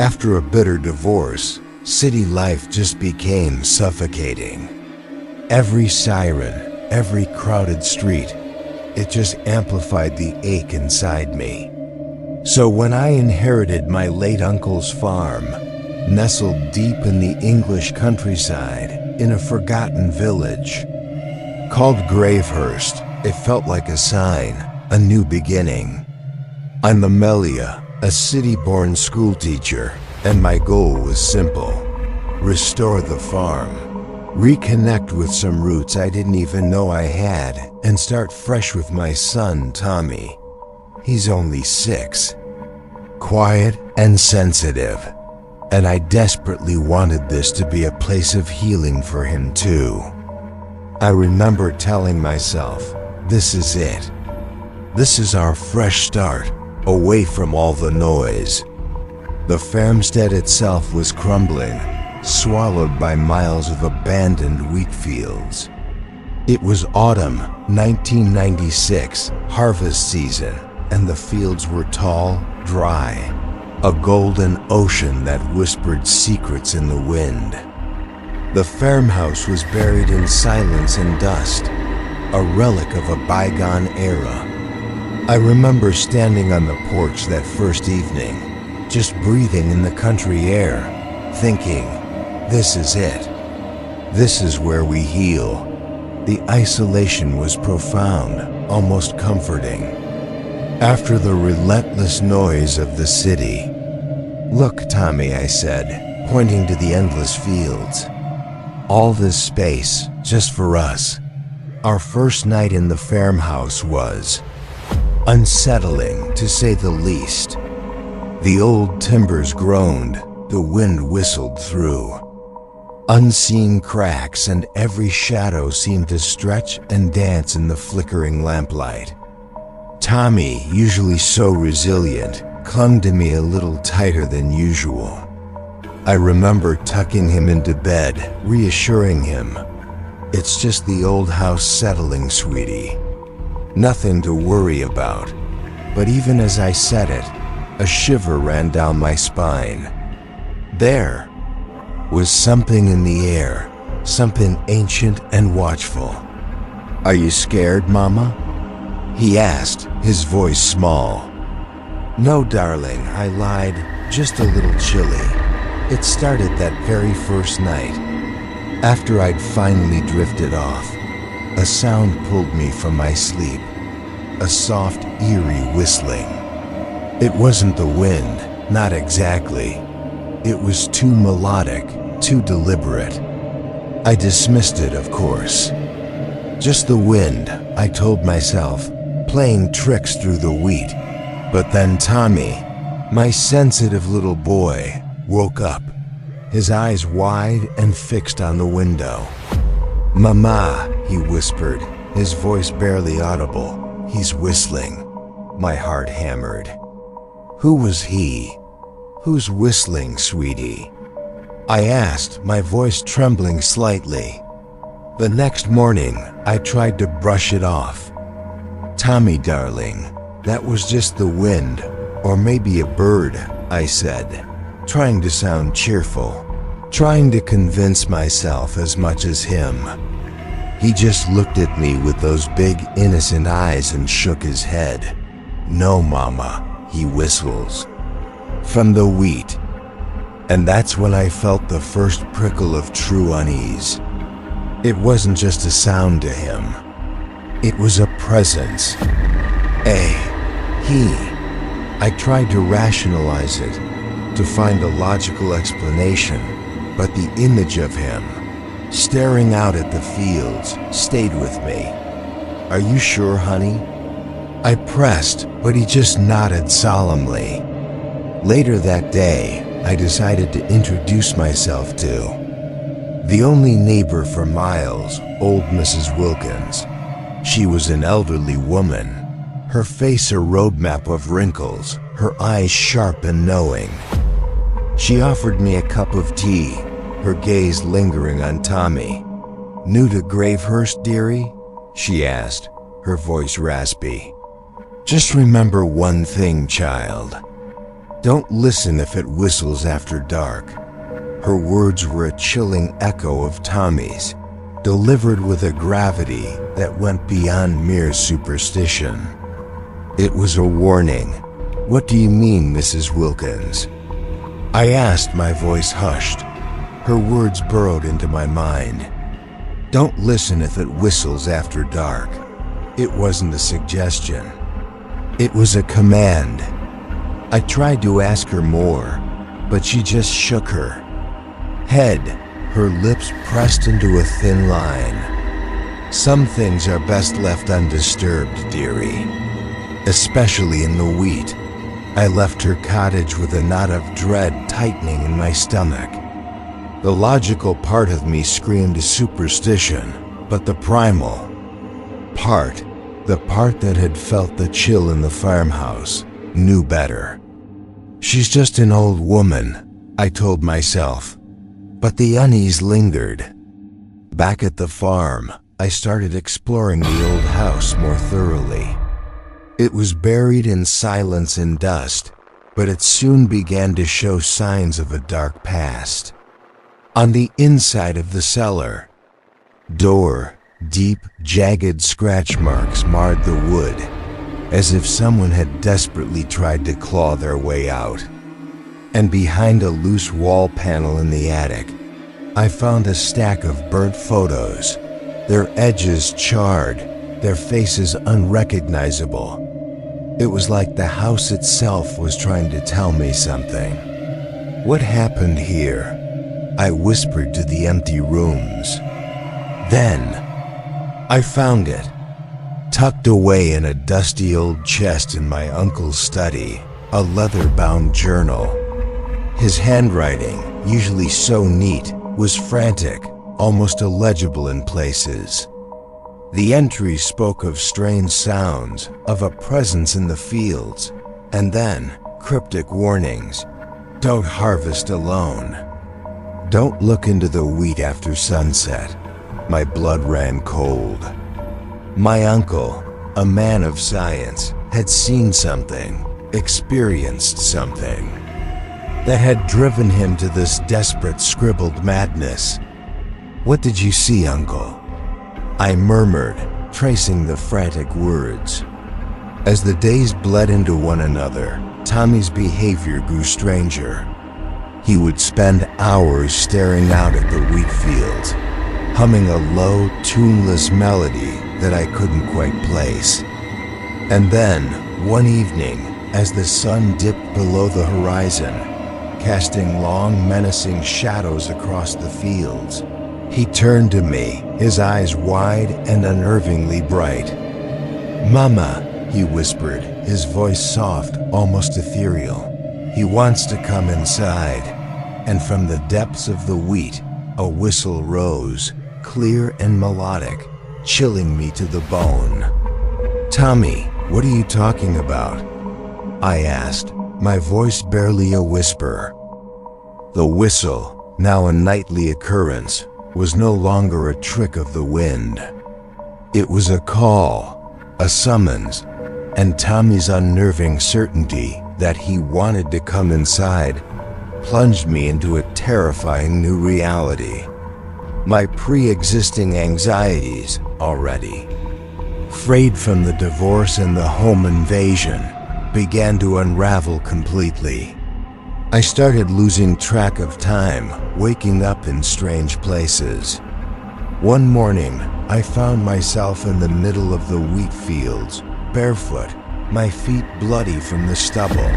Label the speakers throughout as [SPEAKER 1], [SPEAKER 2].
[SPEAKER 1] After a bitter divorce, city life just became suffocating. Every siren, every crowded street, it just amplified the ache inside me. So when I inherited my late uncle's farm, nestled deep in the English countryside, in a forgotten village called Gravehurst, it felt like a sign, a new beginning. I'm Amelia, a city-born schoolteacher, and my goal was simple: restore the farm, reconnect with some roots I didn't even know I had, and start fresh with my son, Tommy. He's only 6, quiet and sensitive, and I desperately wanted this to be a place of healing for him too. I remember telling myself, this is it. This is our fresh start, away from all the noise. The farmstead itself was crumbling, swallowed by miles of abandoned wheat fields. It was autumn 1996, harvest season, and the fields were tall, dry, a golden ocean that whispered secrets in the wind. The farmhouse was buried in silence and dust, a relic of a bygone era. I remember standing on the porch that first evening, just breathing in the country air, thinking, this is it. This is where we heal. The isolation was profound, almost comforting. After the relentless noise of the city. Look, Tommy, I said, pointing to the endless fields. All this space, just for us. Our first night in the farmhouse was unsettling, to say the least. The old timbers groaned, the wind whistled through. Unseen cracks and every shadow seemed to stretch and dance in the flickering lamplight. Tommy, usually so resilient, clung to me a little tighter than usual. I remember tucking him into bed, reassuring him, "It's just the old house settling, sweetie. Nothing to worry about." But even as I said it, a shiver ran down my spine. There was something in the air, something ancient and watchful. "Are you scared, Mama?" he asked, his voice small. "No, darling," I lied, "just a little chilly. It started that very first night. After I'd finally drifted off, a sound pulled me from my sleep, a soft, eerie whistling. It wasn't the wind, not exactly. It was too melodic, too deliberate. I dismissed it, of course. Just the wind, I told myself, playing tricks through the wheat. But then Tommy, my sensitive little boy, woke up, his eyes wide and fixed on the window. "Mama," he whispered, his voice barely audible. "He's whistling." My heart hammered. Who was he? "Who's whistling, sweetie?" I asked, my voice trembling slightly. The next morning, I tried to brush it off. "Tommy, darling, that was just the wind, or maybe a bird," I said, trying to sound cheerful, trying to convince myself as much as him. He just looked at me with those big, innocent eyes and shook his head. "No, Mama," he whistles. From the wheat. And that's when I felt the first prickle of true unease. It wasn't just a sound to him. It was a presence. He. I tried to rationalize it, to find a logical explanation, but the image of him, staring out at the fields, stayed with me. "Are you sure, honey?" I pressed, but he just nodded solemnly. Later that day, I decided to introduce myself to the only neighbor for miles, old Mrs. Wilkins. She was an elderly woman, her face a roadmap of wrinkles, her eyes sharp and knowing. She offered me a cup of tea, her gaze lingering on Tommy. "New to Gravehurst, dearie?" she asked, her voice raspy. "Just remember one thing, child. Don't listen if it whistles after dark. Her words were a chilling echo of Tommy's, delivered with a gravity that went beyond mere superstition. It was a warning. "What do you mean, Mrs. Wilkins?" I asked, my voice hushed. Her words burrowed into my mind. "Don't listen if it whistles after dark." It wasn't a suggestion. It was a command. I tried to ask her more, but she just shook her head, her lips pressed into a thin line. "Some things are best left undisturbed, dearie. Especially in the wheat." I left her cottage with a knot of dread tightening in my stomach. The logical part of me screamed superstition, but the primal part, the part that had felt the chill in the farmhouse, knew better. "She's just an old woman," I told myself. But the unease lingered. Back at the farm, I started exploring the old house more thoroughly. It was buried in silence and dust, but it soon began to show signs of a dark past. On the inside of the cellar door, deep, jagged scratch marks marred the wood, as if someone had desperately tried to claw their way out. And behind a loose wall panel in the attic, I found a stack of burnt photos, their edges charred, their faces unrecognizable. It was like the house itself was trying to tell me something. "What happened here?" I whispered to the empty rooms. Then, I found it, tucked away in a dusty old chest in my uncle's study, a leather-bound journal. His handwriting, usually so neat, was frantic, almost illegible in places. The entries spoke of strange sounds, of a presence in the fields, and then cryptic warnings. "Don't harvest alone. Don't look into the wheat after sunset." My blood ran cold. My uncle, a man of science, had seen something, experienced something, that had driven him to this desperate scribbled madness. "What did you see, Uncle?" I murmured, tracing the frantic words. As the days bled into one another, Tommy's behavior grew stranger. He would spend hours staring out at the wheat fields, humming a low, tuneless melody that I couldn't quite place. And then, one evening, as the sun dipped below the horizon, casting long, menacing shadows across the fields, he turned to me, his eyes wide and unnervingly bright. "Mama," he whispered, his voice soft, almost ethereal. "He wants to come inside." And from the depths of the wheat, a whistle rose, clear and melodic, chilling me to the bone. "Tommy, what are you talking about?" I asked, my voice barely a whisper. The whistle, now a nightly occurrence, was no longer a trick of the wind. It was a call, a summons, and Tommy's unnerving certainty that he wanted to come inside plunged me into a terrifying new reality. My pre-existing anxieties, already frayed from the divorce and the home invasion, began to unravel completely. I started losing track of time, waking up in strange places. One morning, I found myself in the middle of the wheat fields, barefoot, my feet bloody from the stubble,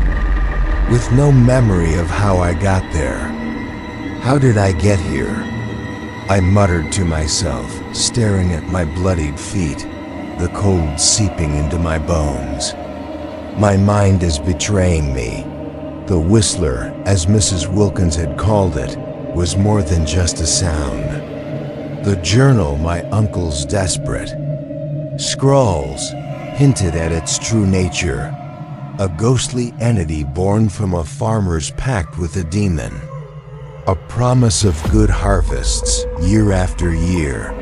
[SPEAKER 1] with no memory of how I got there. How did I get here? I muttered to myself, staring at my bloodied feet, the cold seeping into my bones. My mind is betraying me. The whistler, as Mrs. Wilkins had called it, was more than just a sound. The journal, my uncle's desperate scrawls, hinted at its true nature. A ghostly entity born from a farmer's pact with a demon. A promise of good harvests, year after year,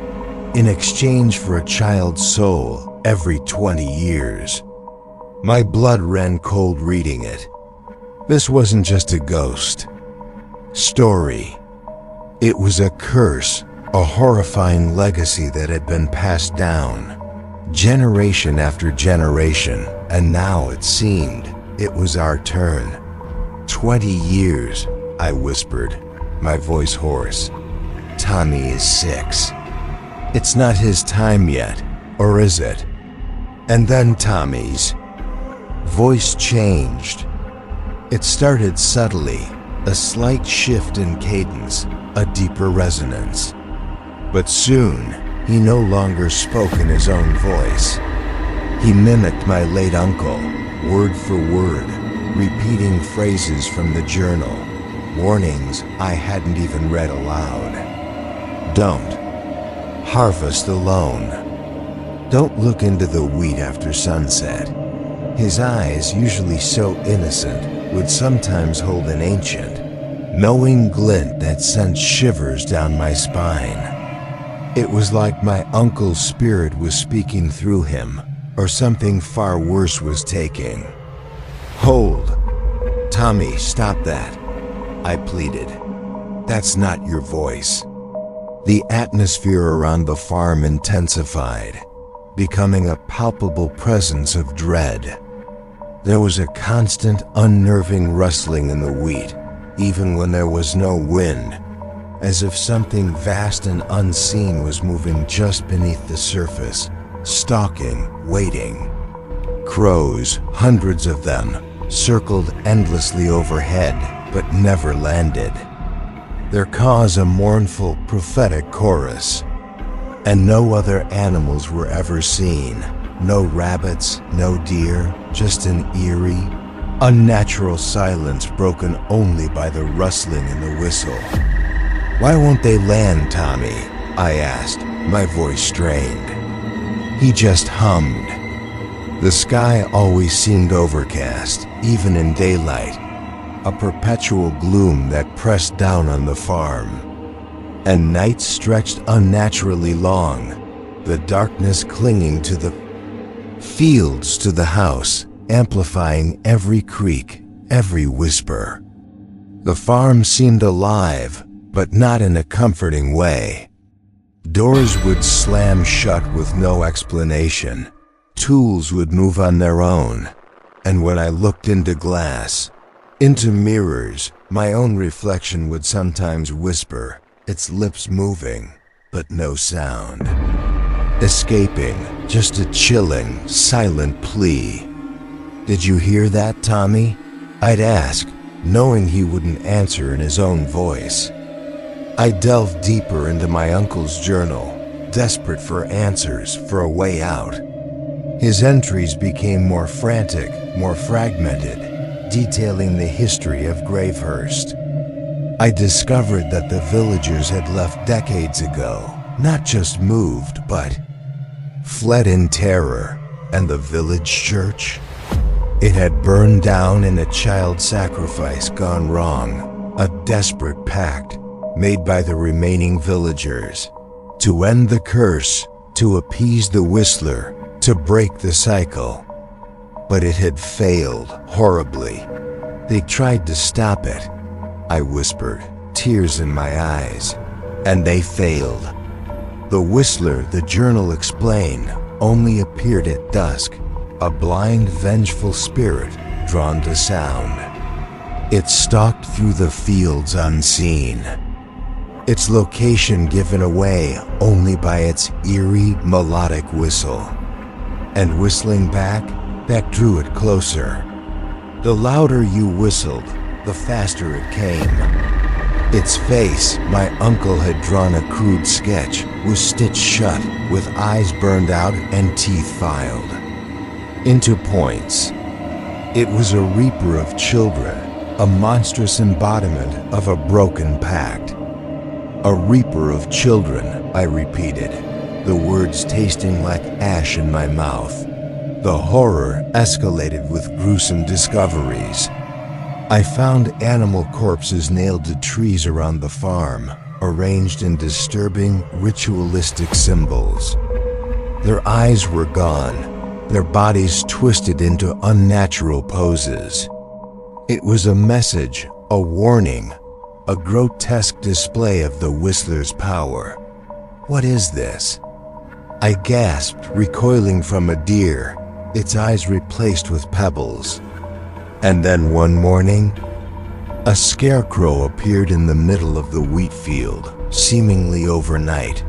[SPEAKER 1] in exchange for a child's soul every 20 years. My blood ran cold reading it. This wasn't just a ghost story. It was a curse, a horrifying legacy that had been passed down, generation after generation, and now it seemed it was our turn. 20 years, I whispered, my voice hoarse. Tommy is 6. It's not his time yet, or is it? And then Tommy's voice changed. It started subtly, a slight shift in cadence, a deeper resonance. But soon, he no longer spoke in his own voice. He mimicked my late uncle, word for word, repeating phrases from the journal, warnings I hadn't even read aloud. Don't harvest alone. Don't look into the wheat after sunset. His eyes, usually so innocent, would sometimes hold an ancient, knowing glint that sent shivers down my spine. It was like my uncle's spirit was speaking through him, or something far worse was taking. Hold. Tommy, stop that. I pleaded. That's not your voice. The atmosphere around the farm intensified, becoming a palpable presence of dread. There was a constant, unnerving rustling in the wheat, even when there was no wind, as if something vast and unseen was moving just beneath the surface, stalking, waiting. Crows, hundreds of them, circled endlessly overhead, but never landed. Their caws a mournful, prophetic chorus. And no other animals were ever seen. No rabbits, no deer, just an eerie, unnatural silence broken only by the rustling and the whistle. Why won't they land, Tommy? I asked, my voice strained. He just hummed. The sky always seemed overcast, even in daylight, a perpetual gloom that pressed down on the farm. And nights stretched unnaturally long, the darkness clinging to the fields, to the house, amplifying every creak, every whisper. The farm seemed alive, but not in a comforting way. Doors would slam shut with no explanation. Tools would move on their own. And when I looked into glass, into mirrors, my own reflection would sometimes whisper, its lips moving, but no sound. Escaping, just a chilling, silent plea. Did you hear that, Tommy? I'd ask, knowing he wouldn't answer in his own voice. I delved deeper into my uncle's journal, desperate for answers, for a way out. His entries became more frantic, more fragmented, detailing the history of Gravehurst. I discovered that the villagers had left decades ago, not just moved, but fled in terror. And the village church? It had burned down in a child sacrifice gone wrong, a desperate pact made by the remaining villagers, to end the curse, to appease the whistler, to break the cycle. But it had failed horribly. They tried to stop it, I whispered, tears in my eyes, and they failed. The whistler, the journal explained, only appeared at dusk, a blind, vengeful spirit drawn to sound. It stalked through the fields unseen, its location given away only by its eerie, melodic whistle. And whistling back, that drew it closer. The louder you whistled, the faster it came. Its face, my uncle had drawn a crude sketch, was stitched shut, with eyes burned out and teeth filed into points. It was a reaper of children, a monstrous embodiment of a broken pact. A reaper of children, I repeated, the words tasting like ash in my mouth. The horror escalated with gruesome discoveries. I found animal corpses nailed to trees around the farm, arranged in disturbing, ritualistic symbols. Their eyes were gone, their bodies twisted into unnatural poses. It was a message, a warning, a grotesque display of the Whistler's power. What is this? I gasped, recoiling from a deer, its eyes replaced with pebbles. And then one morning, a scarecrow appeared in the middle of the wheat field, seemingly overnight.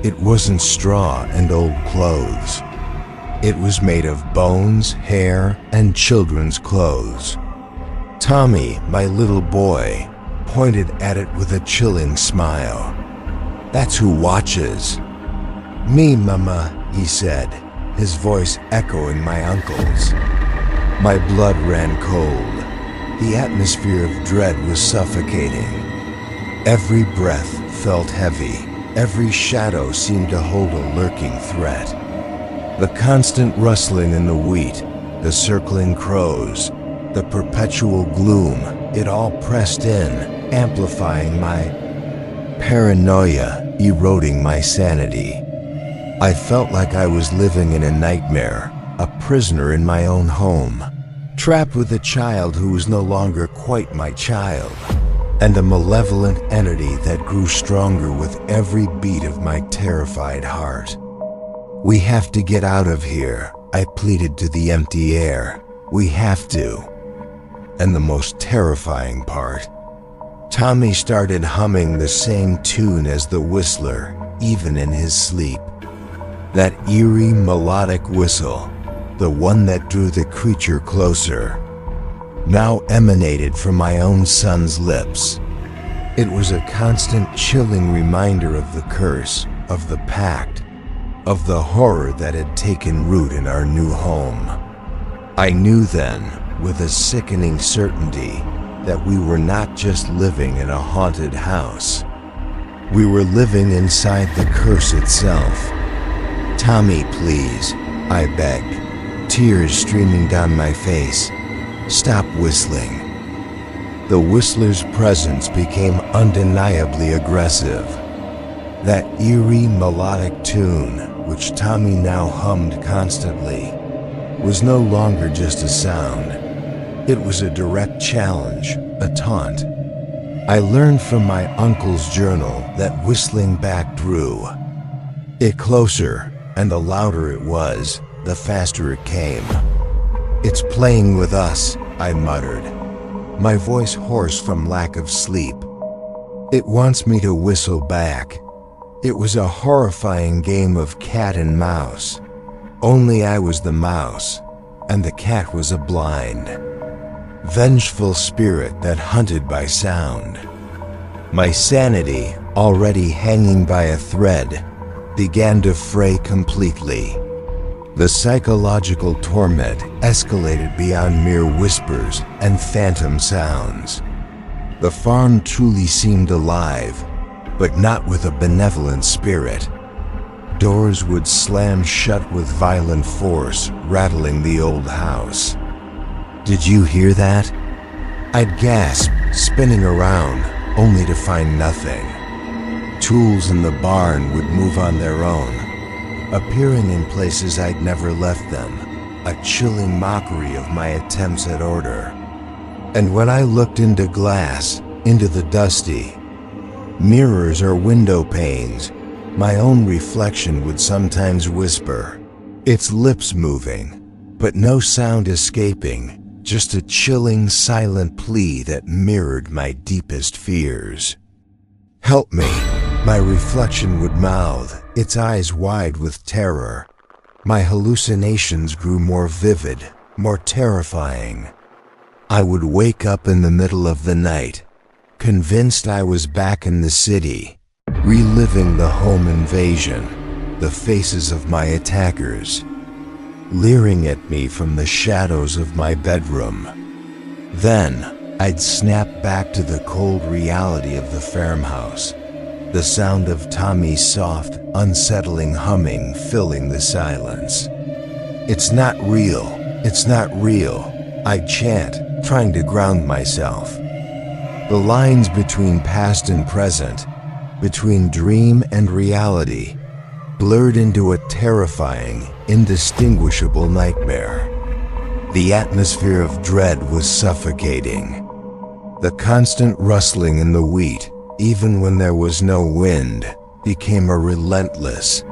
[SPEAKER 1] It wasn't straw and old clothes. It was made of bones, hair, and children's clothes. Tommy, my little boy, pointed at it with a chilling smile. "That's who watches." "Me, Mama," he said, his voice echoing my uncle's. My blood ran cold. The atmosphere of dread was suffocating. Every breath felt heavy. Every shadow seemed to hold a lurking threat. The constant rustling in the wheat, the circling crows, the perpetual gloom, it all pressed in, amplifying my paranoia, eroding my sanity. I felt like I was living in a nightmare, a prisoner in my own home, trapped with a child who was no longer quite my child, and a malevolent entity that grew stronger with every beat of my terrified heart. "We have to get out of here," I pleaded to the empty air. "We have to." And the most terrifying part, Tommy started humming the same tune as the Whistler, even in his sleep. That eerie melodic whistle, the one that drew the creature closer, now emanated from my own son's lips. It was a constant chilling reminder of the curse, of the pact, of the horror that had taken root in our new home. I knew then, with a sickening certainty, that we were not just living in a haunted house. We were living inside the curse itself. "Tommy, please," I begged, tears streaming down my face. "Stop whistling." The Whistler's presence became undeniably aggressive. That eerie melodic tune, which Tommy now hummed constantly, was no longer just a sound. It was a direct challenge, a taunt. I learned from my uncle's journal that whistling back drew it closer, and the louder it was, the faster it came. "It's playing with us," I muttered, my voice hoarse from lack of sleep. "It wants me to whistle back." It was a horrifying game of cat and mouse. Only I was the mouse, and the cat was a blind, vengeful spirit that hunted by sound. My sanity, already hanging by a thread, began to fray completely. The psychological torment escalated beyond mere whispers and phantom sounds. The farm truly seemed alive, but not with a benevolent spirit. Doors would slam shut with violent force, rattling the old house. "Did you hear that?" I'd gasp, spinning around, only to find nothing. Tools in the barn would move on their own, appearing in places I'd never left them, a chilling mockery of my attempts at order. And when I looked into glass, into the dusty mirrors or window panes, my own reflection would sometimes whisper, its lips moving, but no sound escaping, just a chilling, silent plea that mirrored my deepest fears. "Help me," my reflection would mouth, its eyes wide with terror. My hallucinations grew more vivid, more terrifying. I would wake up in the middle of the night, convinced I was back in the city, reliving the home invasion, the faces of my attackers, leering at me from the shadows of my bedroom. Then, I'd snap back to the cold reality of the farmhouse, the sound of Tommy's soft, unsettling humming filling the silence. "It's not real, it's not real," I'd chant, trying to ground myself. The lines between past and present, between dream and reality, blurred into a terrifying, indistinguishable nightmare. The atmosphere of dread was suffocating. The constant rustling in the wheat, even when there was no wind, became a relentless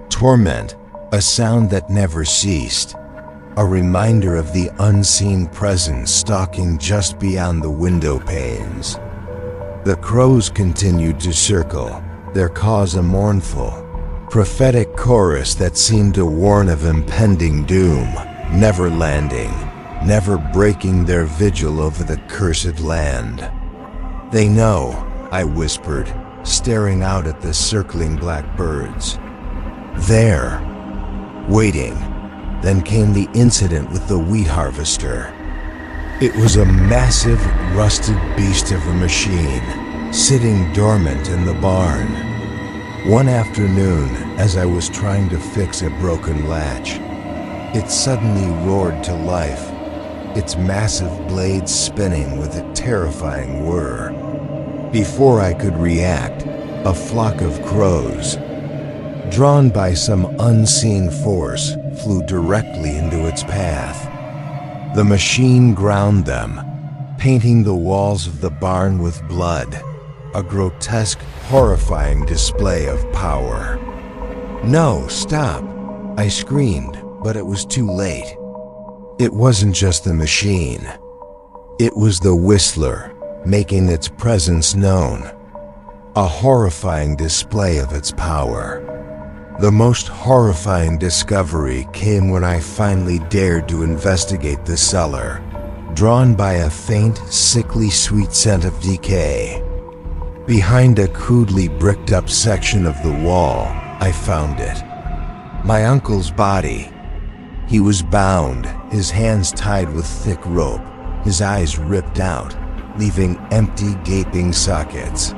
[SPEAKER 1] torment, a sound that never ceased, a reminder of the unseen presence stalking just beyond the window panes. The crows continued to circle, their caws a mournful, prophetic chorus that seemed to warn of impending doom, never landing, never breaking their vigil over the cursed land. "They know," I whispered, staring out at the circling black birds. "There, waiting." Then came the incident with the wheat harvester. It was a massive, rusted beast of a machine, sitting dormant in the barn. One afternoon, as I was trying to fix a broken latch, it suddenly roared to life, its massive blades spinning with a terrifying whir. Before I could react, a flock of crows, drawn by some unseen force, flew directly into its path. The machine ground them, painting the walls of the barn with blood, a grotesque, horrifying display of power. "No, stop!" I screamed, but it was too late. It wasn't just the machine. It was the Whistler, making its presence known. A horrifying display of its power. The most horrifying discovery came when I finally dared to investigate the cellar, drawn by a faint, sickly sweet scent of decay. Behind a crudely bricked up section of the wall, I found it. My uncle's body. He was bound, his hands tied with thick rope, his eyes ripped out, leaving empty, gaping sockets.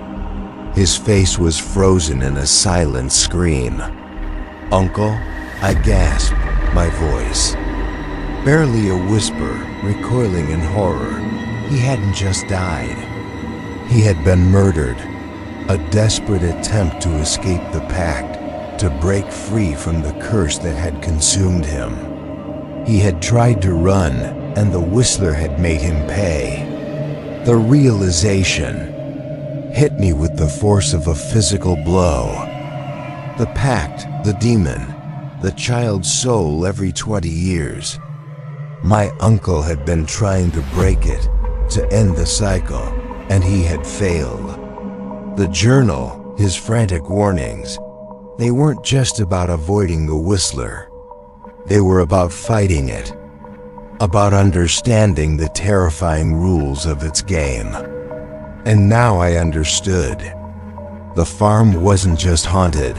[SPEAKER 1] His face was frozen in a silent scream. "Uncle?" I gasped, my voice barely a whisper, recoiling in horror. He hadn't just died. He had been murdered. A desperate attempt to escape the pact, to break free from the curse that had consumed him. He had tried to run, and the Whistler had made him pay. The realization hit me with the force of a physical blow. The pact, the demon, the child's soul every 20 years. My uncle had been trying to break it, to end the cycle, and he had failed. The journal, his frantic warnings, they weren't just about avoiding the Whistler. They were about fighting it, about understanding the terrifying rules of its game. And now I understood. The farm wasn't just haunted.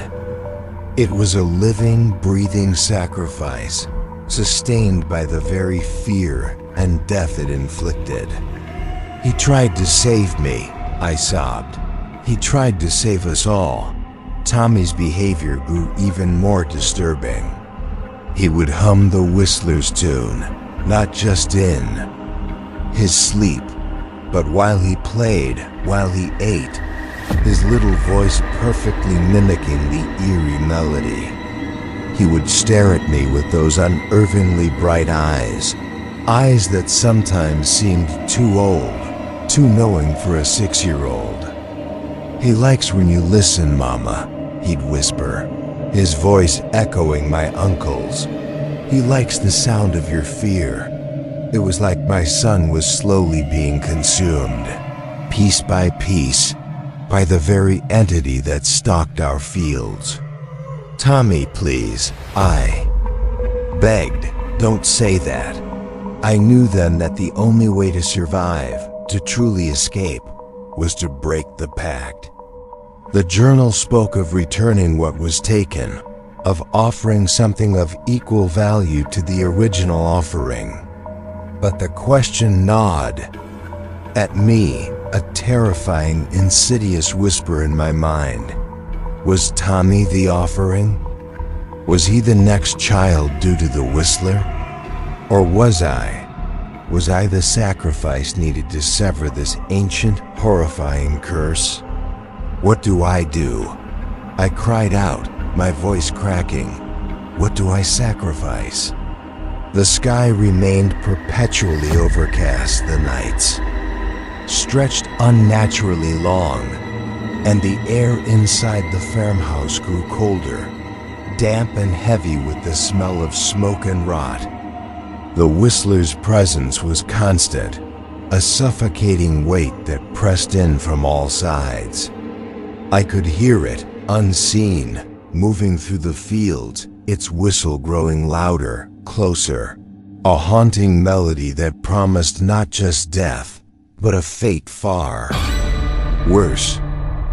[SPEAKER 1] It was a living, breathing sacrifice, sustained by the very fear and death it inflicted. "He tried to save me," I sobbed. "He tried to save us all." Tommy's behavior grew even more disturbing. He would hum the Whistler's tune, not just in his sleep, but while he played, while he ate, his little voice perfectly mimicking the eerie melody. He would stare at me with those unervingly bright eyes, eyes that sometimes seemed too old, too knowing for a 6-year-old. "He likes when you listen, Mama," he'd whisper, his voice echoing my uncle's. "He likes the sound of your fear." It was like my son was slowly being consumed, piece by piece, by the very entity that stalked our fields. "Tommy, please," I begged, "don't say that." I knew then that the only way to survive, to truly escape, was to break the pact. The journal spoke of returning what was taken, of offering something of equal value to the original offering. But the question gnawed at me, a terrifying, insidious whisper in my mind. Was Tommy the offering? Was he the next child due to the Whistler? Or was I the sacrifice needed to sever this ancient, horrifying curse? "What do I do?" I cried out, my voice cracking. "What do I sacrifice?" The sky remained perpetually overcast the nights, stretched unnaturally long, and the air inside the farmhouse grew colder, damp and heavy with the smell of smoke and rot. The Whistler's presence was constant, a suffocating weight that pressed in from all sides. I could hear it, unseen, moving through the fields, its whistle growing louder, closer, a haunting melody that promised not just death, but a fate far worse.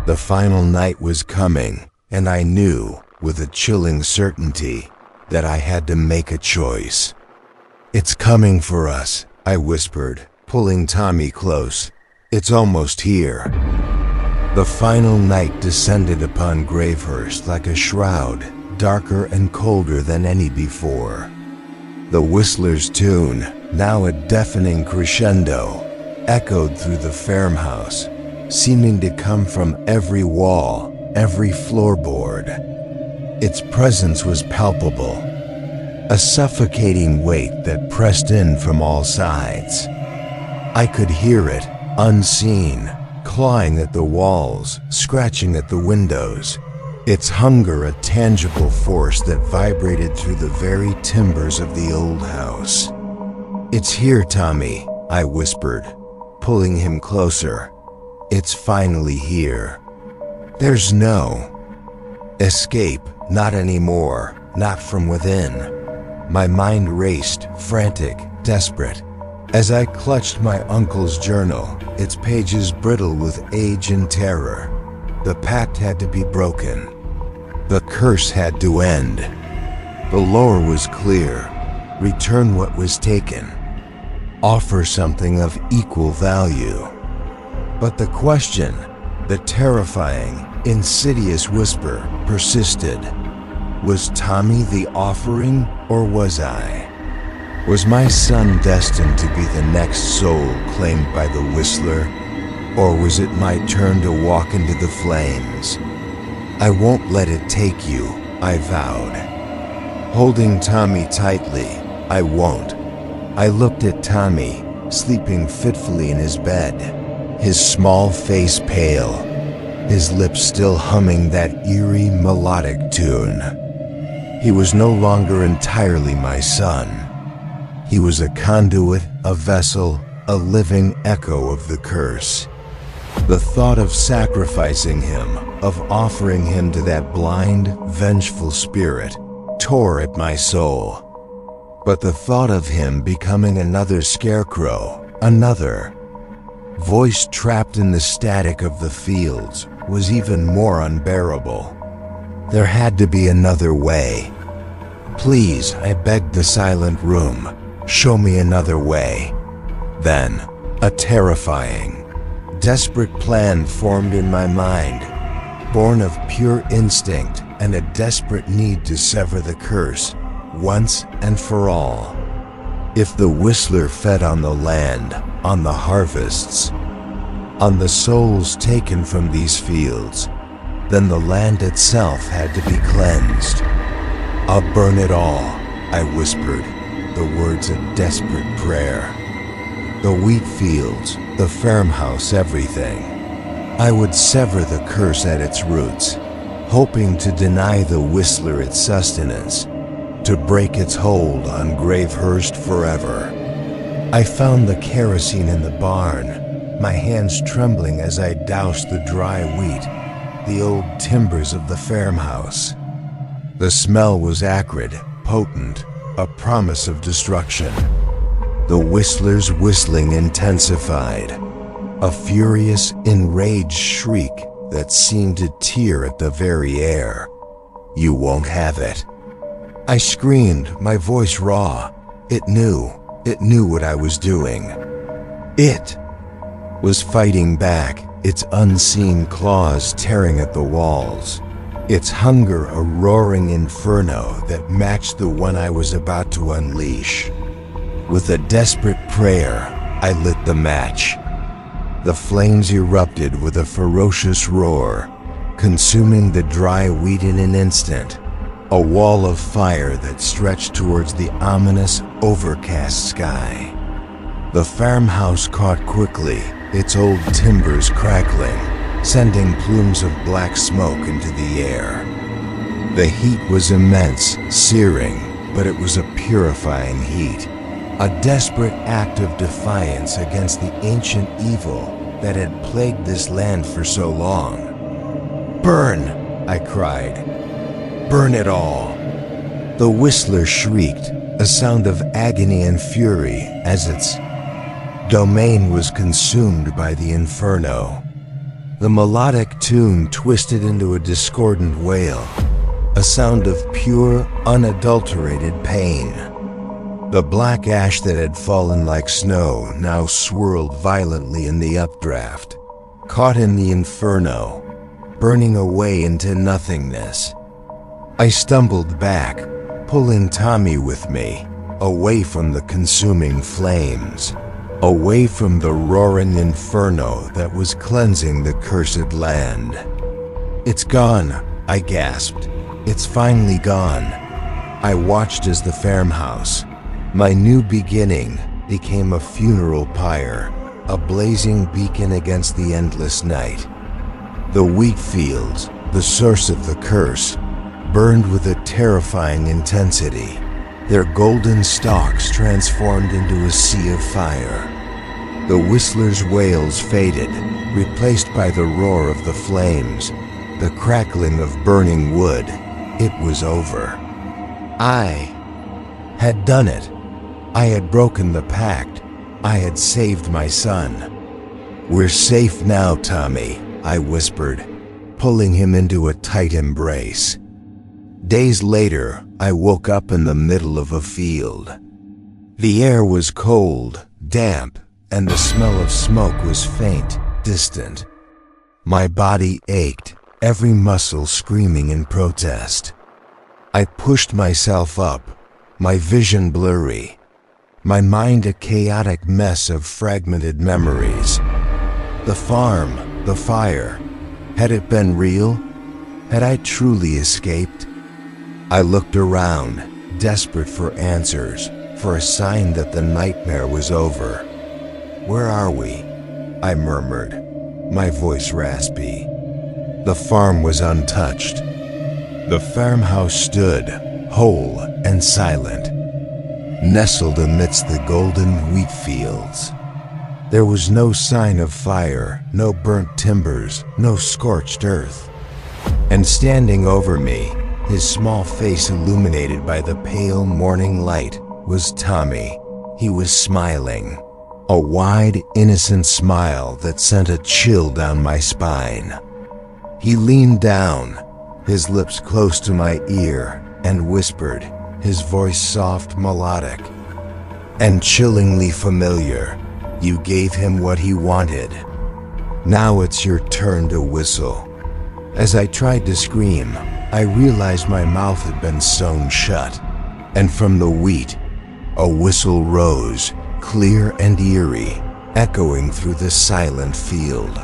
[SPEAKER 1] The final night was coming, and I knew, with a chilling certainty, that I had to make a choice. "It's coming for us," I whispered, pulling Tommy close. "It's almost here." The final night descended upon Gravehurst like a shroud, darker and colder than any before. The Whistler's tune, now a deafening crescendo, echoed through the farmhouse, seeming to come from every wall, every floorboard. Its presence was palpable, a suffocating weight that pressed in from all sides. I could hear it, unseen, clawing at the walls, scratching at the windows, its hunger a tangible force that vibrated through the very timbers of the old house. "It's here, Tommy," I whispered, pulling him closer. "It's finally here. There's no escape, not anymore, not from within." My mind raced, frantic, desperate, as I clutched my uncle's journal, its pages brittle with age and terror. The pact had to be broken. The curse had to end. The lore was clear. Return what was taken. Offer something of equal value. But the question, the terrifying, insidious whisper, persisted. Was Tommy the offering, or was I? Was my son destined to be the next soul claimed by the Whistler, or was it my turn to walk into the flames? "I won't let it take you," I vowed. Holding Tommy tightly, "I won't." I looked at Tommy, sleeping fitfully in his bed, his small face pale, his lips still humming that eerie melodic tune. He was no longer entirely my son. He was a conduit, a vessel, a living echo of the curse. The thought of sacrificing him, of offering him to that blind, vengeful spirit, tore at my soul. But the thought of him becoming another scarecrow, another voice trapped in the static of the fields, was even more unbearable. There had to be another way. "Please," I begged the silent room, "show me another way." Then, a terrifying, desperate plan formed in my mind, born of pure instinct and a desperate need to sever the curse, once and for all. If the Whistler fed on the land, on the harvests, on the souls taken from these fields, then the land itself had to be cleansed. "I'll burn it all," I whispered, the words a desperate prayer. The wheat fields, the farmhouse, everything. I would sever the curse at its roots, hoping to deny the Whistler its sustenance, to break its hold on Gravehurst forever. I found the kerosene in the barn, my hands trembling as I doused the dry wheat, the old timbers of the farmhouse. The smell was acrid, potent, a promise of destruction. The Whistler's whistling intensified, a furious, enraged shriek that seemed to tear at the very air. "You won't have it." I screamed, my voice raw. It knew what I was doing. It was fighting back, its unseen claws tearing at the walls, its hunger a roaring inferno that matched the one I was about to unleash. With a desperate prayer, I lit the match. The flames erupted with a ferocious roar, consuming the dry wheat in an instant. a wall of fire that stretched towards the ominous, overcast sky. The farmhouse caught quickly, its old timbers crackling, sending plumes of black smoke into the air. The heat was immense, searing, but it was a purifying heat, a desperate act of defiance against the ancient evil that had plagued this land for so long. "Burn!" I cried. "Burn it all!" The whistler shrieked, a sound of agony and fury as its domain was consumed by the inferno. The melodic tune twisted into a discordant wail, a sound of pure, unadulterated pain. The black ash that had fallen like snow now swirled violently in the updraft, caught in the inferno, burning away into nothingness. I stumbled back, pulling Tommy with me, away from the consuming flames, away from the roaring inferno that was cleansing the cursed land. "It's gone," I gasped. "It's finally gone." I watched as the farmhouse, my new beginning, became a funeral pyre, a blazing beacon against the endless night. The wheat fields, the source of the curse, burned with a terrifying intensity, their golden stalks transformed into a sea of fire. The whistler's wails faded, replaced by the roar of the flames, the crackling of burning wood. It was over. I had done it. I had broken the pact. I had saved my son. "We're safe now, Tommy," I whispered, pulling him into a tight embrace. Days later, I woke up in the middle of a field. The air was cold, damp, and the smell of smoke was faint, distant. My body ached, every muscle screaming in protest. I pushed myself up, my vision blurry, my mind a chaotic mess of fragmented memories. The farm, the fire, had it been real? Had I truly escaped? I looked around, desperate for answers, for a sign that the nightmare was over. "Where are we?" I murmured, my voice raspy. The farm was untouched. The farmhouse stood, whole and silent, nestled amidst the golden wheat fields. There was no sign of fire, no burnt timbers, no scorched earth. And standing over me, his small face illuminated by the pale morning light, was Tommy. He was smiling, a wide, innocent smile that sent a chill down my spine. He leaned down, his lips close to my ear, and whispered, his voice soft, melodic, and chillingly familiar, "You gave him what he wanted. Now it's your turn to whistle." As I tried to scream, I realized my mouth had been sewn shut, and from the wheat, a whistle rose, clear and eerie, echoing through the silent field.